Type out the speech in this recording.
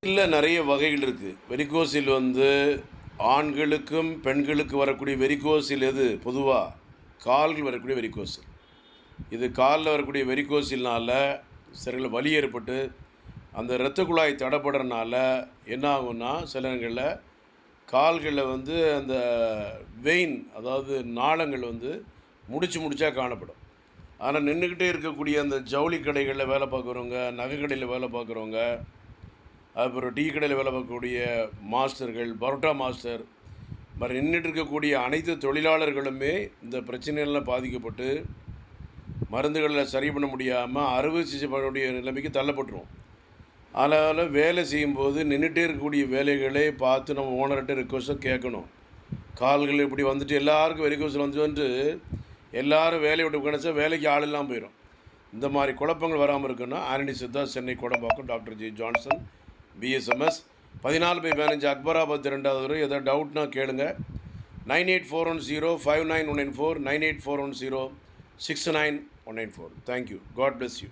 இல்ல நெறைய வகைகள் இருக்கு. வெரிகோசில் வந்து ஆண்களுக்கும், பெண்களுக்கு வரக்கூடிய வெரிகோசில் எது பொதுவா? கால்கள் வரக்கூடிய வெரிகோசில். இது கால்ல வரக்கூடிய வெரிகோசில்னால சிலருக்கு வலி ஏற்பட்டு, அந்த இரத்த குழாய் தடைப்படுறனால என்ன ஆகும்னா, சில நேரங்கள்ல கால்கள்ல வந்து அந்த வெயின் அதாவது நாளங்கள் வந்து முடிச்சா காணப்படும். ஆனா நின்னுக்கிட்டே இருக்கக்கூடிய அந்த ஜவுளி கடைகள்ல வேலை பார்க்குறவங்க, நகை கடையில வேலை பார்க்குறவங்க, அப்புறம் டீ கடையில வேலை பார்க்கக்கூடிய மாஸ்டர்கள், பரோட்டா மாஸ்டர், மாரி நின்னுட்டு இருக்கக்கூடிய அனைத்து தொழிலாளர்களுமே இந்த பிரச்சனைகள்ல பாதிக்கப்பட்டு, மருந்துகள சரி பண்ண முடியாம அறுவை சிகிச்சை பண்ணக்கூடிய நிலைமைக்கு தள்ளப்பட்டுருவோம். அதனால வேலை செய்யும்போது நின்னுட்டே இருக்கக்கூடிய வேலைகளே பார்த்து நம்ம ஓனர்ட்ட ரிக்வெஸ்ட்டா கேட்கணும். கால்கள் இப்படி வந்துட்டு எல்லாருக்கும் வெரிகோஸ் வந்துட்டு எல்லாரும் வேலைய விட்டு உட்காந்துச்சா வேலைக்கு ஆள் இல்லாம போயிரும். இந்த மாரி குழப்பங்கள் வராம இருக்குன்னா, Arani Siddha, Chennai Kodambakkam, doctor G. Johnson, BSMS 14/15 Akbarabad 2வது தெரு. ஏதாவது டவுட்னா கேளுங்க. 9841059194 9841069194. Thank you. God bless you.